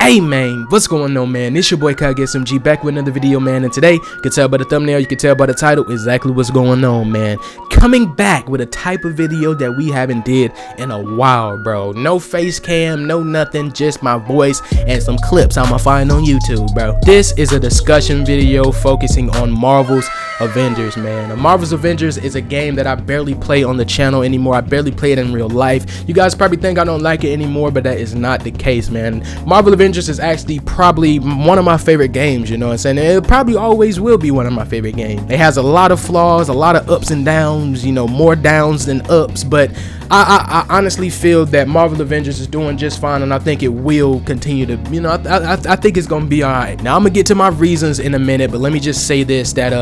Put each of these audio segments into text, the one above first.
Hey man, what's going on, man? It's your boy KAGE back with another video, man, and today, you can tell by the thumbnail, you can tell by the title exactly what's going on, man. Coming back with a type of video that we haven't did in a while, bro. No face cam, no nothing, just my voice and some clips I'ma find on YouTube, bro. This is a discussion video focusing on Marvel's Avengers, man. Marvel's Avengers is a game that I barely play on the channel anymore. I barely play it in real life. You guys probably think I don't like it anymore, but that is not the case, man. Marvel Avengers is actually probably one of my favorite games, you know what I'm saying? It probably always will be one of my favorite games. It has a lot of flaws, a lot of ups and downs, you know, more downs than ups, but I honestly feel that Marvel Avengers is doing just fine, and I think it will continue to, you know, I think it's gonna be alright. Now I'm gonna get to my reasons in a minute, but let me just say this, that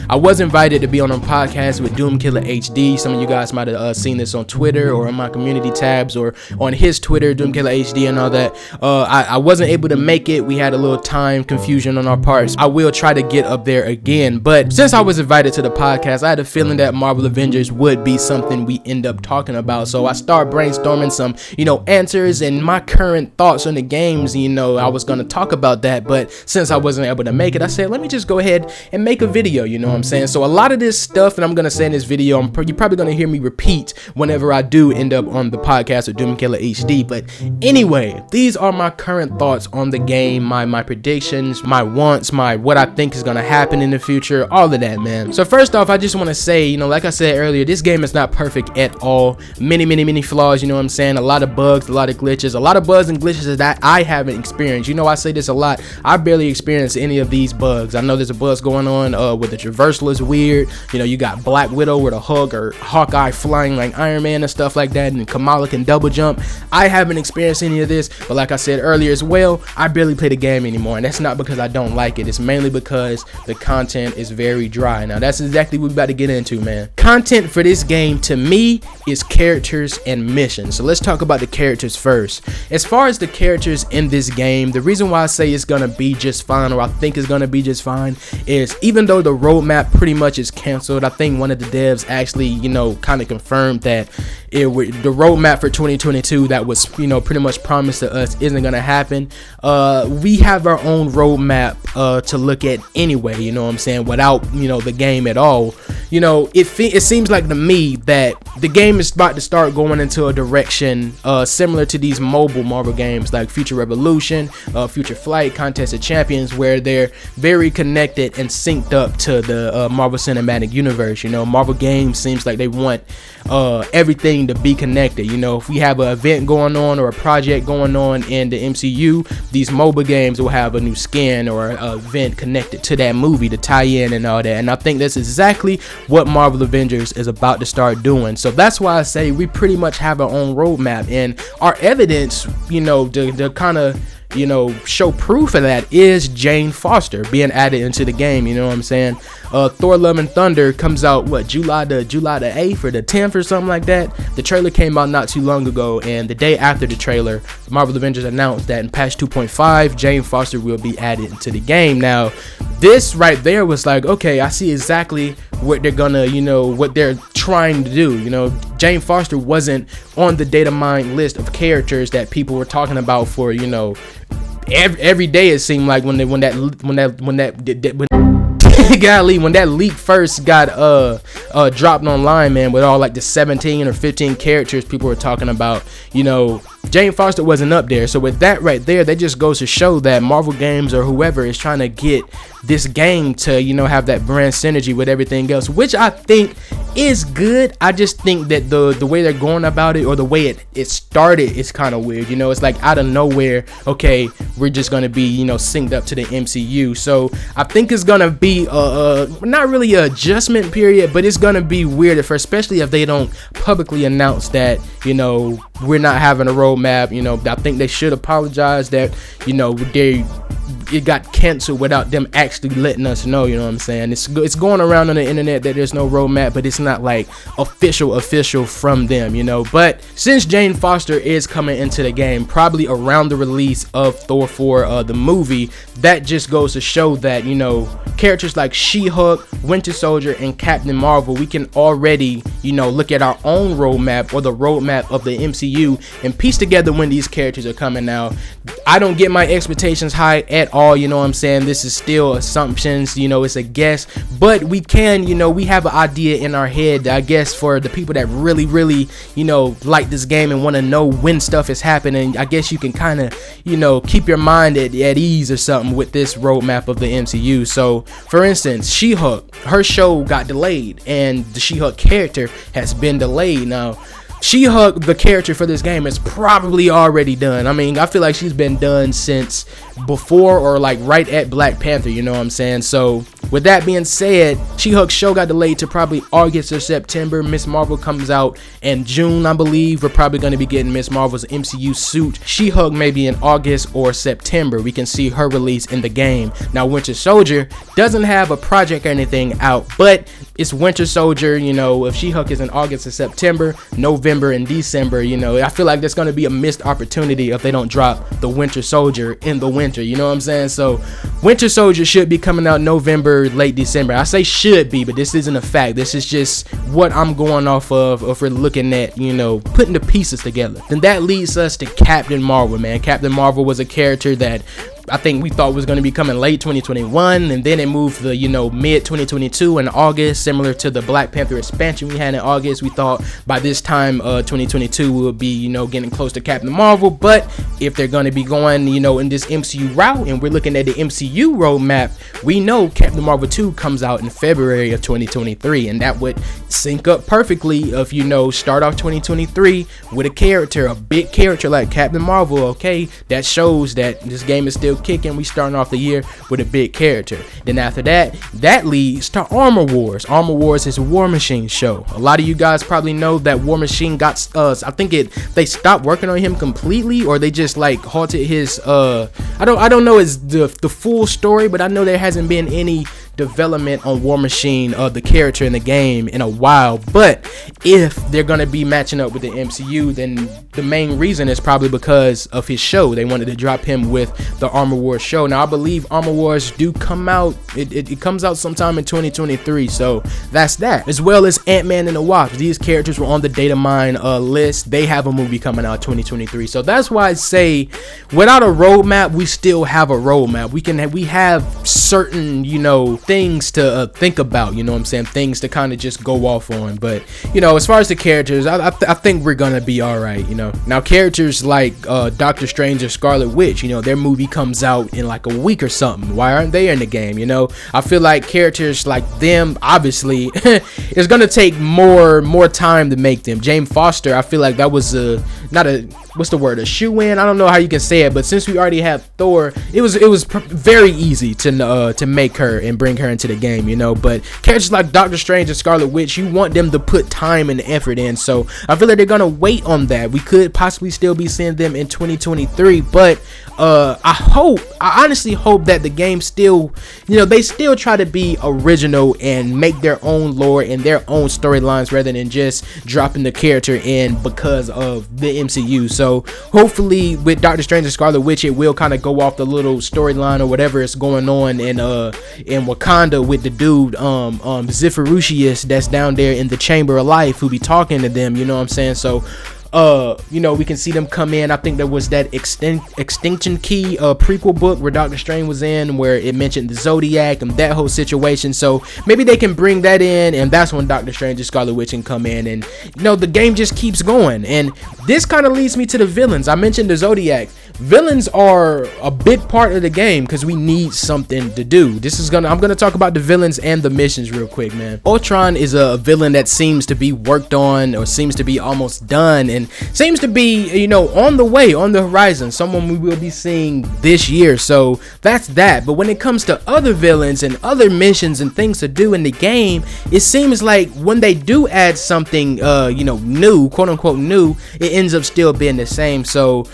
I was invited to be on a podcast with Doomkiller HD. Some of you guys might have seen this on Twitter or on my community tabs or on his Twitter, Doomkiller HD and all that. I wasn't able to make it. We had a little time confusion on our parts. I will try to get up there again, but since I was invited to the podcast, I had a feeling that Marvel Avengers would be something we end up talking about. So I started brainstorming some, you know, answers and my current thoughts on the games. You know, I was going to talk about that, but since I wasn't able to make it, I said, let me just go ahead and make a video, you know what I'm saying? So a lot of this stuff that I'm going to say in this video, you're probably going to hear me repeat whenever I do end up on the podcast with Doomkiller HD. But anyway, these are my current thoughts on the game, my predictions, my wants, what I think is going to happen in the future, all of that, man. So first off, I just want to say, you know, like I said earlier, this game is not perfect at all. Many flaws, you know what I'm saying? A lot of bugs, a lot of glitches, a lot of bugs and glitches that I haven't experienced. You know, I say this a lot. I barely experienced any of these bugs. I know there's a bug going on with the traversal is weird. You know, you got Black Widow with a hug or Hawkeye flying like Iron Man and stuff like that, and Kamala can double jump. I haven't experienced any of this, but like I said earlier as well, I barely play the game anymore, and that's not because I don't like it. It's mainly because the content is very dry. Now that's exactly what we're about to get into, man. Content for this game to me is characters and missions. So let's talk about the characters first. As far as the characters in this game, the reason why I say it's gonna be just fine, or I think it's gonna be just fine, is even though the roadmap pretty much is canceled, I think one of the devs actually, you know, kind of confirmed that the roadmap for 2022 that was, you know, pretty much promised to us isn't gonna happen. We have our own roadmap to look at anyway, you know what I'm saying, without, you know, the game at all. You know, it seems like to me that the game is about to start going into a direction similar to these mobile Marvel games like Future Revolution, Future Flight, Contest of Champions, where they're very connected and synced up to the Marvel Cinematic Universe. You know, Marvel games seems like they want everything to be connected. You know, if we have an event going on or a project going on in the MCU, these mobile games will have a new skin or an event connected to that movie to tie in and all that. And I think that's exactly what Marvel Avengers is about to start doing. So that's why I say we pretty much have our own roadmap, and our evidence, you know, to kind of, you know, show proof of that is Jane Foster being added into the game. You know what I'm saying? Thor Love and Thunder comes out what, July the 8th or the 10th or something like that. The trailer came out not too long ago, and the day after the trailer, Marvel Avengers announced that in patch 2.5 Jane Foster will be added into the game. Now this right there was like, okay, I see exactly what they're gonna, you know, what they're trying to do. You know, Jane Foster wasn't on the data mine list of characters that people were talking about for, you know, every day. It seemed like when that leak first got dropped online, man, with all like the 17 or 15 characters people were talking about, you know, Jane Foster wasn't up there. So with that right there, that just goes to show that Marvel Games or whoever is trying to get this game to, you know, have that brand synergy with everything else, which I think is good. I just think that the way they're going about it, or the way it started, is kind of weird. You know, it's like out of nowhere, okay, we're just gonna be, you know, synced up to the MCU. So I think it's gonna be not really an adjustment period, but it's gonna be weird at first, especially if they don't publicly announce that, you know, we're not having a roadmap. You know, I think they should apologize that, you know, it got canceled without them actually letting us know. You know what I'm saying? It's going around on the internet that there's no roadmap, but it's not like official from them, you know. But since Jane Foster is coming into the game probably around the release of Thor 4 the movie, that just goes to show that, you know, characters like She-Hulk, Winter Soldier, and Captain Marvel, we can already, you know, look at our own roadmap or the roadmap of the MCU and piece together when these characters are coming out. I don't get my expectations high at all, you know what I'm saying? This is still assumptions, you know, it's a guess, but we can, you know, we have an idea in our head, I guess, for the people that really, you know, like this game and want to know when stuff is happening. I guess you can kind of, you know, keep your mind at ease or something with this roadmap of the MCU. So, for instance, She-Hulk, her show got delayed, and the She-Hulk character has been delayed. Now, She-Hulk, the character for this game, is probably already done. I mean, I feel like she's been done since before or like right at Black Panther, you know what I'm saying? So with that being said, She-Hulk's show got delayed to probably August or September. Miss Marvel comes out in June, I believe. We're probably going to be getting Miss Marvel's MCU suit. She-Hulk maybe in August or September. We can see her release in the game. Now, Winter Soldier doesn't have a project or anything out, but it's Winter Soldier. You know, if She-Hulk is in August or September, November and December, you know, I feel like there's going to be a missed opportunity if they don't drop the Winter Soldier in the winter, you know what I'm saying? So Winter Soldier should be coming out November, late December. I say should be, but this isn't a fact. This is just what I'm going off of if we're looking at, you know, putting the pieces together. Then that leads us to Captain Marvel, man. Captain Marvel was a character that I think we thought was going to be coming late 2021, and then it moved to, you know, mid 2022 in August, similar to the Black Panther expansion we had in August. We thought by this time 2022 we would be, you know, getting close to Captain Marvel. But if they're going to be going, you know, in this MCU route, and we're looking at the MCU roadmap, we know Captain Marvel 2 comes out in February of 2023, and that would sync up perfectly if, you know, start off 2023 with a character, a big character like Captain Marvel. Okay, that shows that this game is still kicking. We starting off the year with a big character. Then after that, that leads to Armor Wars. Armor Wars is a War Machine show. A lot of you guys probably know that War Machine got I think they stopped working on him completely, or they just like halted his I don't know the full story, but I know there hasn't been any development on War Machine, the character in the game, in a while. But if they're gonna be matching up with the MCU, then the main reason is probably because of his show. They wanted to drop him with the Armor Wars show. Now I believe Armor Wars do come out, it comes out sometime in 2023, so that's that. As well as Ant-Man and the Wasp. These characters were on the Datamine list. They have a movie coming out 2023, so that's why I say without a roadmap, we still have a roadmap. We have certain, you know, things to think about, you know what I'm saying, things to kind of just go off on. But, you know, as far as the characters, I think we're gonna be all right, you know. Now characters like Doctor Strange or Scarlet Witch, you know, their movie comes out in like a week or something. Why aren't they in the game? You know, I feel like characters like them, obviously it's gonna take more time to make them. Jane Foster, I feel like that was not a, what's the word, a shoe-in? I don't know how you can say it, but since we already have Thor, it was very easy to make her and bring her into the game, you know. But characters like Doctor Strange and Scarlet Witch, you want them to put time and effort in, so I feel like they're gonna wait on that. We could possibly still be seeing them in 2023, but I honestly hope that the game still, you know, they still try to be original and make their own lore and their own storylines rather than just dropping the character in because of the MCU. So hopefully with Doctor Strange and Scarlet Witch, it will kind of go off the little storyline or whatever is going on in Wakanda with the dude Zephyrusius that's down there in the Chamber of Life, who be talking to them, you know what I'm saying? So you know, we can see them come in. I think there was that Extinction Key prequel book where Doctor Strange was in, where it mentioned the Zodiac and that whole situation. So maybe they can bring that in, and that's when Doctor Strange and Scarlet Witch can come in, and, you know, the game just keeps going. And this kind of leads me to the villains. I mentioned the Zodiac. Villains are a big part of the game because we need something to do. I'm gonna talk about the villains and the missions real quick, man. Ultron is a villain that seems to be worked on, or seems to be almost done, and seems to be, you know, on the way, on the horizon, someone we will be seeing this year. So that's that. But when it comes to other villains and other missions and things to do in the game, it seems like when they do add something you know, new, quote unquote new, it ends up still being the same. So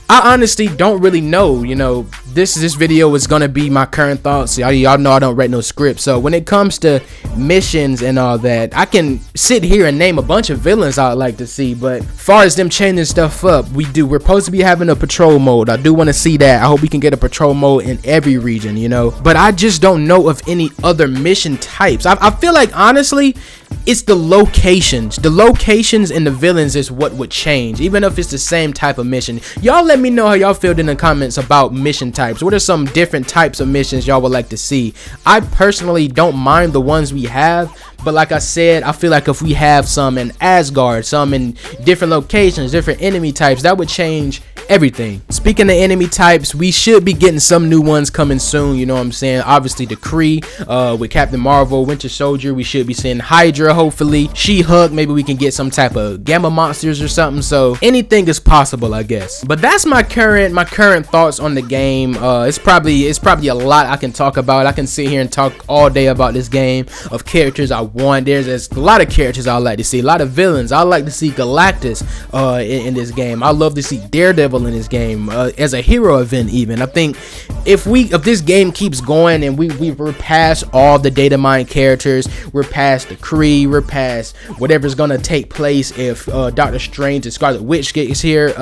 I honestly don't really know, you know. This video is gonna be my current thoughts. Y'all know I don't write no script, so when it comes to missions and all that, I can sit here and name a bunch of villains I'd like to see. But as far as them changing stuff up, we're supposed to be having a patrol mode. I do want to see that. I hope we can get a patrol mode in every region, you know. But I just don't know of any other mission types. I feel like, honestly, it's the locations. The locations and the villains is what would change, even if it's the same type of mission. Y'all let me know how y'all feel in the comments about mission types. What are some different types of missions y'all would like to see? I personally don't mind the ones we have, but like I said, I feel like if we have some in Asgard, some in different locations, different enemy types, that would change everything. Speaking of enemy types, we should be getting some new ones coming soon, you know what I'm saying? Obviously the Kree, with Captain Marvel, Winter Soldier, we should be seeing Hydra, hopefully She-Hulk, maybe we can get some type of gamma monsters or something. So anything is possible, I guess. But that's my current thoughts on the game. It's probably a lot I can talk about. I can sit here and talk all day about this game, of characters I want. There's a lot of characters I like to see, a lot of villains. I like to see Galactus in this game. I love to see Daredevil in this game as a hero event. Even I think if this game keeps going and we're past all the data mine characters, we're past the Kree, we're past whatever's gonna take place if Doctor Strange and Scarlet Witch gets here,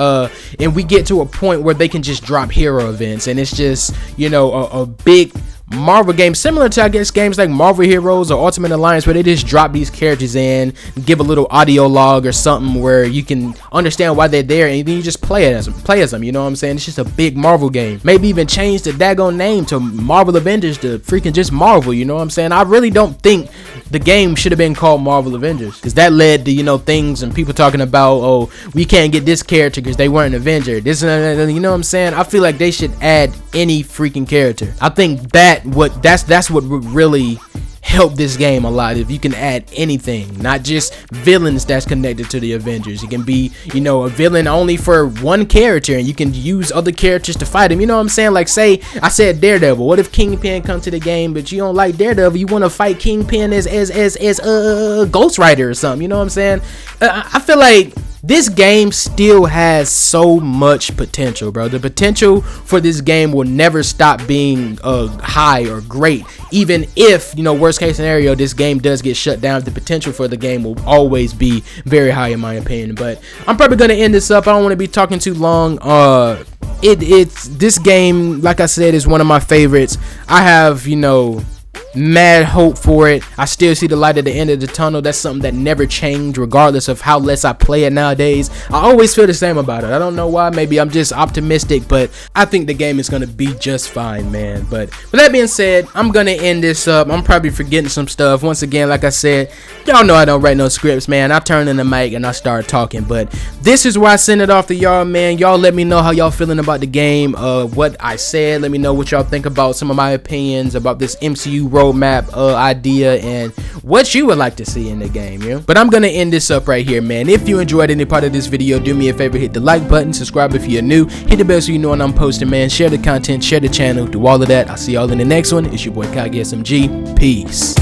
and we get to a point where they can just drop hero events, and it's just, you know, a big Marvel game similar to, I guess, games like Marvel Heroes or Ultimate Alliance, where they just drop these characters in, give a little audio log or something where you can understand why they're there, and then you just play as them, you know what I'm saying? It's just a big Marvel game. Maybe even change the daggone name to Marvel Avengers to freaking just Marvel, you know what I'm saying? I really don't think the game should have been called Marvel Avengers, because that led to, you know, things and people talking about, oh, we can't get this character because they weren't an Avenger, this, you know what I'm saying? I feel like they should add any freaking character. I think that's what would really help this game a lot, if you can add anything, not just villains that's connected to the Avengers. It can be, you know, a villain only for one character, and you can use other characters to fight him, you know what I'm saying? Like, say I said Daredevil, what if Kingpin come to the game but you don't like Daredevil, you want to fight Kingpin as Ghost Rider or something, you know what I'm saying? I feel like this game still has so much potential, bro. The potential for this game will never stop being high or great. Even if, you know, worst case scenario, this game does get shut down, the potential for the game will always be very high in my opinion. But I'm probably gonna end this up. I don't want to be talking too long. This game, like I said, is one of my favorites. I have, you know, mad hope for it. I still see the light at the end of the tunnel. That's something that never changed regardless of how less I play it nowadays. I always feel the same about it. I don't know why. Maybe I'm just optimistic, but I think the game is gonna be just fine, man. But with that being said, I'm gonna end this up. I'm probably forgetting some stuff. Once again, like I said, y'all know I don't write no scripts, man. I turn in the mic and I start talking, but this is where I send it off to y'all, man. Y'all let me know how y'all feeling about the game, what I said. Let me know what y'all think about some of my opinions about this MCU roadmap idea and what you would like to see in the game, yeah? But I'm gonna end this up right here, man. If you enjoyed any part of this video, do me a favor, hit the like button, subscribe if you're new, hit the bell so you know when I'm posting, man. Share the content, share the channel, do all of that. I'll see y'all in the next one. It's your boy KAGE SMG. Peace.